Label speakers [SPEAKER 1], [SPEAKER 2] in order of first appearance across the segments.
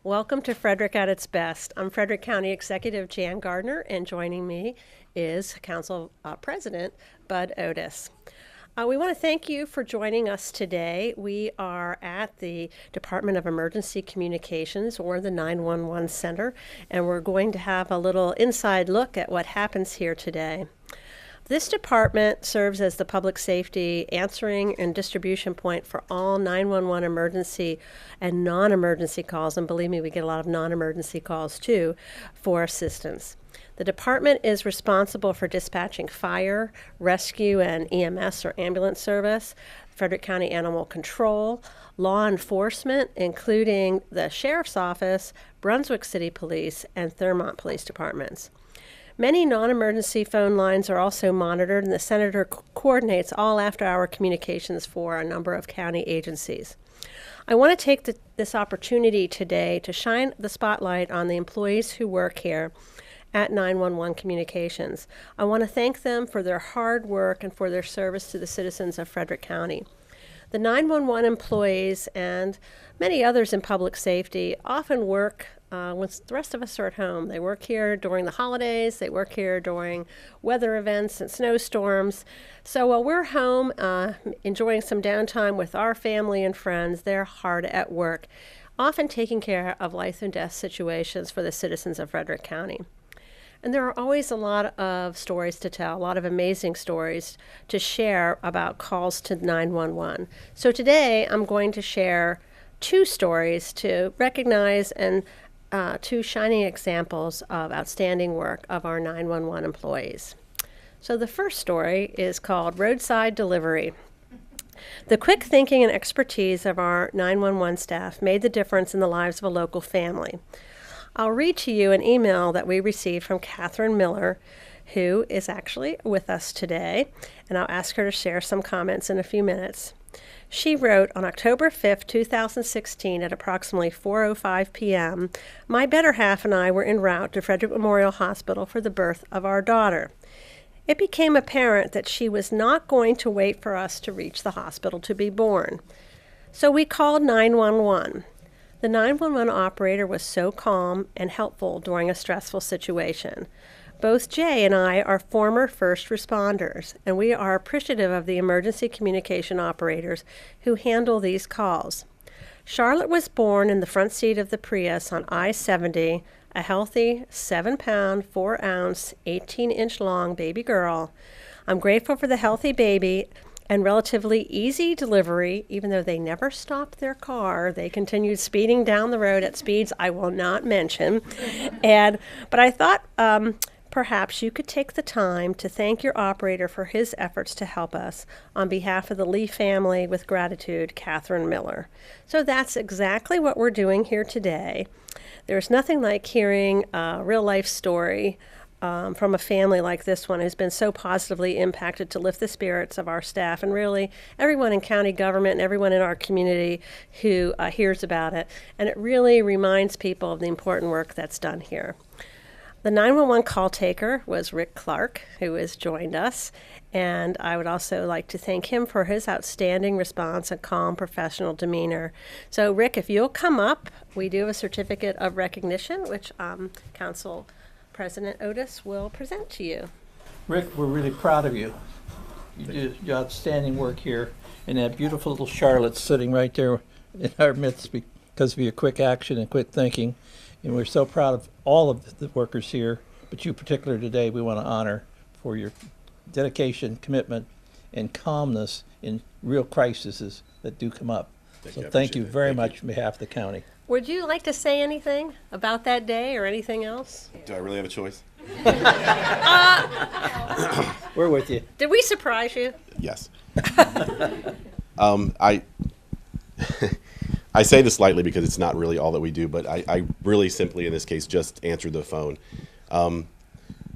[SPEAKER 1] Welcome to Frederick at its best. I'm Frederick County Executive Jan Gardner, and joining me is Council President Bud Otis. We want to thank you for joining us today. We are at the Department of Emergency Communications, or the 911 Center, and we're going to have a little inside look at what happens here today. This department serves as the public safety answering and distribution point for all 911 emergency and non-emergency calls, and believe me, we get a lot of non-emergency calls too, for assistance. The department is responsible for dispatching fire, rescue, and EMS or ambulance service, Frederick County Animal Control, law enforcement, including the Sheriff's Office, Brunswick City Police, and Thurmont Police Departments. Many non-emergency phone lines are also monitored, and the Senator coordinates all after-hour communications for a number of county agencies. I want to take this opportunity today to shine the spotlight on the employees who work here at 911 Communications. I want to thank them for their hard work and for their service to the citizens of Frederick County. The 911 employees and many others in public safety often work when the rest of us are at home. They work here during the holidays, they work here during weather events and snowstorms. So while we're home enjoying some downtime with our family and friends, they're hard at work, often taking care of life and death situations for the citizens of Frederick County. And there are always a lot of stories to tell, a lot of amazing stories to share about calls to 911. So today I'm going to share two stories to recognize and two shining examples of outstanding work of our 911 employees. So the first story is called Roadside Delivery. The quick thinking and expertise of our 911 staff made the difference in the lives of a local family. I'll read to you an email that we received from Catherine Miller, who is actually with us today, and I'll ask her to share some comments in a few minutes. She wrote, on October 5th, 2016, at approximately 4:05 p.m., my better half and I were en route to Frederick Memorial Hospital for the birth of our daughter. It became apparent that she was not going to wait for us to reach the hospital to be born. So we called 911. The 911 operator was so calm and helpful during a stressful situation. Both Jay and I are former first responders, and we are appreciative of the emergency communication operators who handle these calls. Charlotte was born in the front seat of the Prius on I-70, a healthy 7-pound, 4-ounce, 18-inch long baby girl. I'm grateful for the healthy baby and relatively easy delivery. Even though they never stopped their car, they continued speeding down the road at speeds I will not mention. But I thought perhaps you could take the time to thank your operator for his efforts to help us on behalf of the Lee family. With gratitude, Catherine Miller. So that's exactly what we're doing here today. There's nothing like hearing a real-life story from a family like this one who's been so positively impacted to lift the spirits of our staff and really everyone in county government and everyone in our community who hears about it. And it really reminds people of the important work that's done here. The 911 call taker was Rick Clark, who has joined us, and I would also like to thank him for his outstanding response and calm professional demeanor. So Rick, if you'll come up, we do have a certificate of recognition, which Council President Otis will present to you.
[SPEAKER 2] Rick, we're really proud of you. You did outstanding work here, and that beautiful little Charlotte's sitting right there in our midst because of your quick action and quick thinking. And we're so proud of all of the workers here, but you particularly today we want to honor for your dedication, commitment, and calmness in real crises that do come up. So thank you very much on behalf of the county.
[SPEAKER 1] Would you like to say anything about that day or anything else?
[SPEAKER 3] Do I really have a choice?
[SPEAKER 2] We're with you.
[SPEAKER 1] Did we surprise you?
[SPEAKER 3] Yes. I say this lightly because it's not really all that we do, but I really simply, in this case, just answered the phone.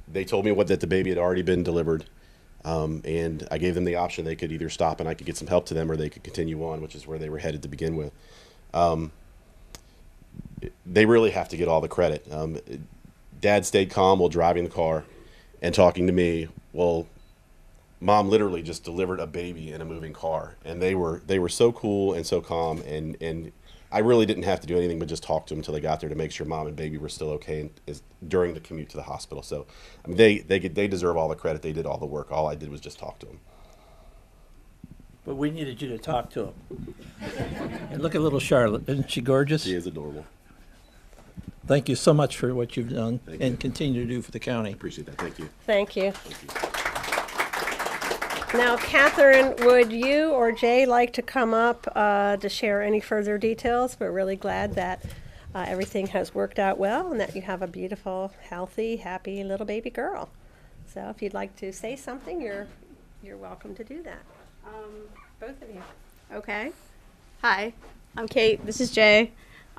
[SPEAKER 3] They told me that the baby had already been delivered, and I gave them the option. They could either stop and I could get some help to them, or they could continue on, which is where they were headed to begin with. They really have to get all the credit. Dad stayed calm while driving the car and talking to me. Well, Mom literally just delivered a baby in a moving car, and they were so cool and so calm, and I really didn't have to do anything but just talk to them until they got there to make sure mom and baby were still okay and during the commute to the hospital. So I mean, they deserve all the credit. They did all the work. All I did was just talk to them.
[SPEAKER 2] But we needed you to talk to him. And look at little Charlotte. Isn't she gorgeous?
[SPEAKER 3] She is adorable.
[SPEAKER 2] Thank you so much for what you've done
[SPEAKER 3] Thank
[SPEAKER 2] and
[SPEAKER 3] you.
[SPEAKER 2] continue to do for the county.
[SPEAKER 3] Appreciate that. Thank you.
[SPEAKER 1] Thank you.
[SPEAKER 3] Thank you.
[SPEAKER 1] Now, Catherine, would you or Jay like to come up to share any further details? We're really glad that everything has worked out well and that you have a beautiful, healthy, happy little baby girl. So if you'd like to say something, you're welcome to do that. Both of you.
[SPEAKER 4] Okay. Hi, I'm Kate. This is Jay.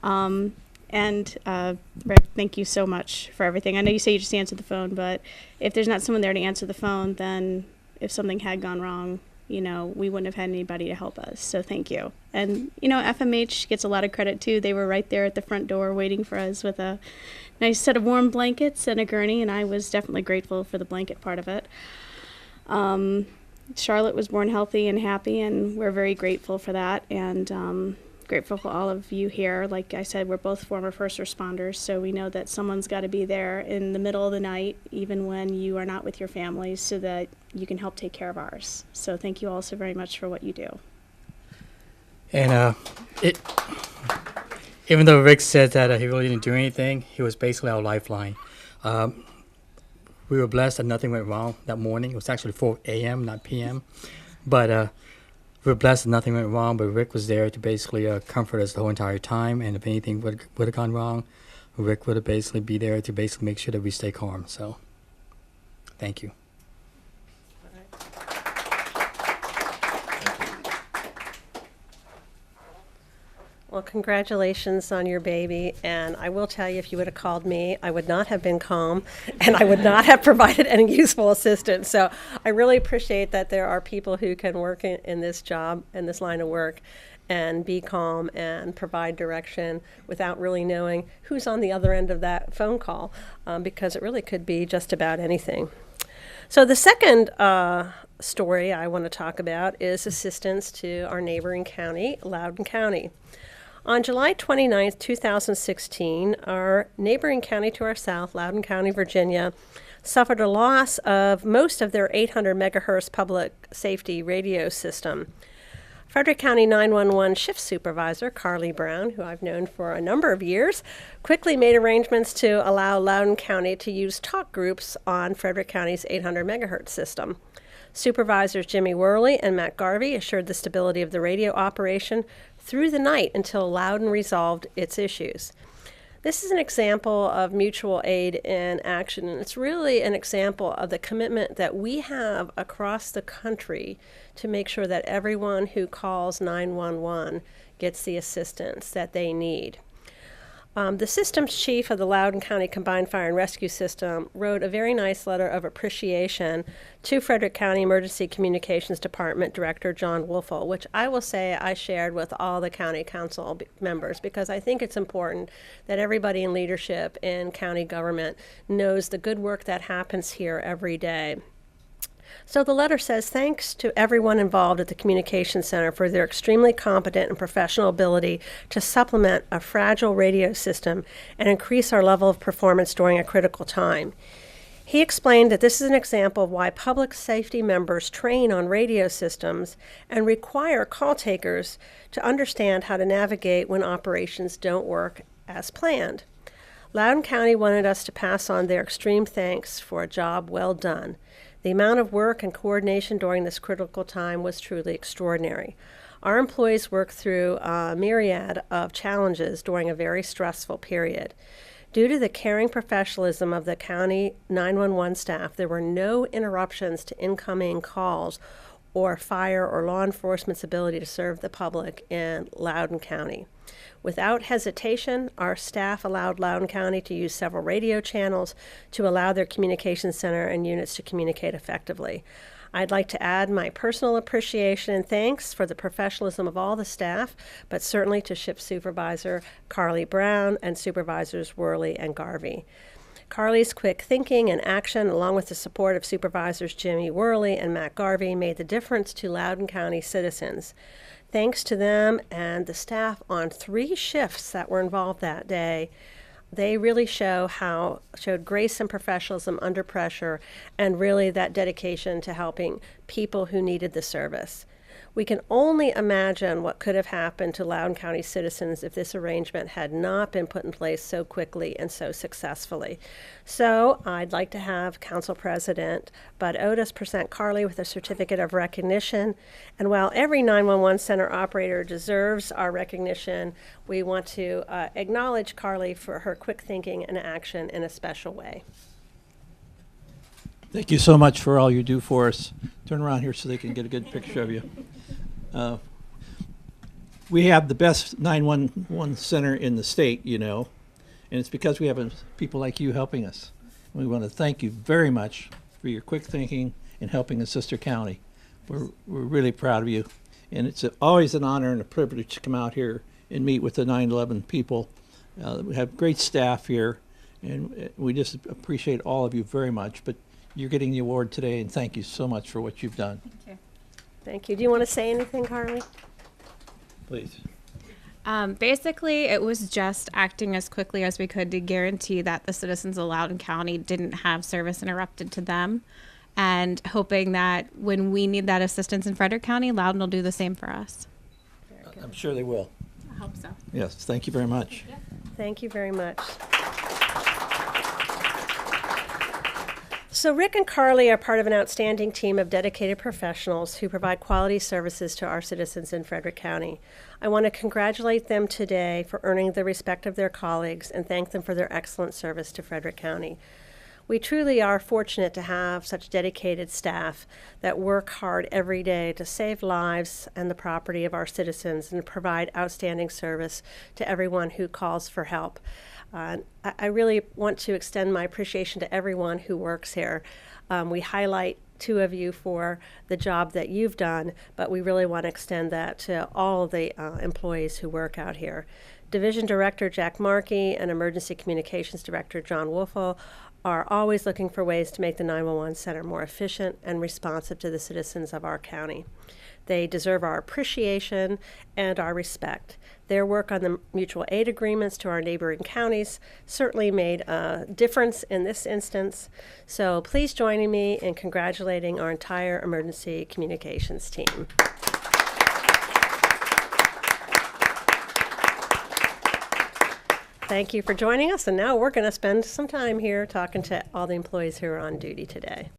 [SPEAKER 4] And Rick, thank you so much for everything. I know you say you just answered the phone, but if there's not someone there to answer the phone, then if something had gone wrong, we wouldn't have had anybody to help us. So thank you. And, FMH gets a lot of credit too. They were right there at the front door waiting for us with a nice set of warm blankets and a gurney, and I was definitely grateful for the blanket part of it. Charlotte was born healthy and happy, and we're very grateful for that, and grateful for all of you here. Like I said, we're both former first responders, so we know that someone's got to be there in the middle of the night, even when you are not with your families, so that you can help take care of ours. So thank you all so very much for what you do.
[SPEAKER 5] And even though Rick said that he really didn't do anything, he was basically our lifeline. We were blessed that nothing went wrong that morning. It was actually 4 a.m., not p.m. But we were blessed that nothing went wrong, but Rick was there to basically comfort us the whole entire time. And if anything would have gone wrong, Rick would have basically be there to basically make sure that we stay calm. So thank you.
[SPEAKER 1] Well, congratulations on your baby, and I will tell you, if you would have called me, I would not have been calm, and I would not have provided any useful assistance. So I really appreciate that there are people who can work in this job, in this line of work, and be calm and provide direction without really knowing who's on the other end of that phone call, because it really could be just about anything. So the second story I want to talk about is assistance to our neighboring county, Loudoun County. On July 29, 2016, our neighboring county to our south, Loudoun County, Virginia, suffered a loss of most of their 800 megahertz public safety radio system. Frederick County 911 shift supervisor Carly Brown, who I've known for a number of years, quickly made arrangements to allow Loudoun County to use talk groups on Frederick County's 800 megahertz system. Supervisors Jimmy Worley and Matt Garvey assured the stability of the radio operation through the night until Loudoun resolved its issues. This is an example of mutual aid in action, and it's really an example of the commitment that we have across the country to make sure that everyone who calls 911 gets the assistance that they need. The systems chief of the Loudoun County Combined Fire and Rescue System wrote a very nice letter of appreciation to Frederick County Emergency Communications Department Director John Wolfel, which I will say I shared with all the county council members, because I think it's important that everybody in leadership in county government knows the good work that happens here every day. So the letter says, thanks to everyone involved at the Communications Center for their extremely competent and professional ability to supplement a fragile radio system and increase our level of performance during a critical time. He explained that this is an example of why public safety members train on radio systems and require call takers to understand how to navigate when operations don't work as planned. Loudoun County wanted us to pass on their extreme thanks for a job well done. The amount of work and coordination during this critical time was truly extraordinary. Our employees worked through a myriad of challenges during a very stressful period. Due to the caring professionalism of the county 911 staff, there were no interruptions to incoming calls or fire or law enforcement's ability to serve the public in Loudoun County. Without hesitation, our staff allowed Loudoun County to use several radio channels to allow their communications center and units to communicate effectively. I'd like to add my personal appreciation and thanks for the professionalism of all the staff, but certainly to Shift Supervisor Carly Brown and Supervisors Worley and Garvey. Carly's quick thinking and action, along with the support of Supervisors Jimmy Worley and Matt Garvey, made the difference to Loudoun County citizens. Thanks to them and the staff on 3 shifts that were involved that day, they really showed grace and professionalism under pressure, and really that dedication to helping people who needed the service. We can only imagine what could have happened to Loudoun County citizens if this arrangement had not been put in place so quickly and so successfully. So I'd like to have Council President Bud Otis present Carly with a certificate of recognition. And while every 911 center operator deserves our recognition, we want to acknowledge Carly for her quick thinking and action in a special way.
[SPEAKER 2] Thank you so much for all you do for us. Turn around here so they can get a good picture of you. We have the best 911 center in the state, you know, and it's because we have people like you helping us. We want to thank you very much for your quick thinking and helping us, Sister County. We're really proud of you, and it's always an honor and a privilege to come out here and meet with the 911 people. We have great staff here, and we just appreciate all of you very much. But you're getting the award today, and thank you so much for what you've done.
[SPEAKER 4] Thank you.
[SPEAKER 1] Thank you. Do you want to say anything, Carly?
[SPEAKER 2] Please.
[SPEAKER 6] Basically, it was just acting as quickly as we could to guarantee that the citizens of Loudoun County didn't have service interrupted to them, and hoping that when we need that assistance in Frederick County, Loudoun will do the same for us.
[SPEAKER 2] I'm sure they will.
[SPEAKER 6] I hope so.
[SPEAKER 2] Yes, thank you very much.
[SPEAKER 1] Thank you very much. So Rick and Carly are part of an outstanding team of dedicated professionals who provide quality services to our citizens in Frederick County. I want to congratulate them today for earning the respect of their colleagues and thank them for their excellent service to Frederick County. We truly are fortunate to have such dedicated staff that work hard every day to save lives and the property of our citizens and provide outstanding service to everyone who calls for help. I really want to extend my appreciation to everyone who works here. We highlight 2 of you for the job that you've done, but we really want to extend that to all the employees who work out here. Division Director Jack Markey and Emergency Communications Director John Wolfel are always looking for ways to make the 911 center more efficient and responsive to the citizens of our county. They deserve our appreciation and our respect. Their work on the mutual aid agreements to our neighboring counties certainly made a difference in this instance. So please join me in congratulating our entire emergency communications team. Thank you for joining us, and now we're going to spend some time here talking to all the employees who are on duty today.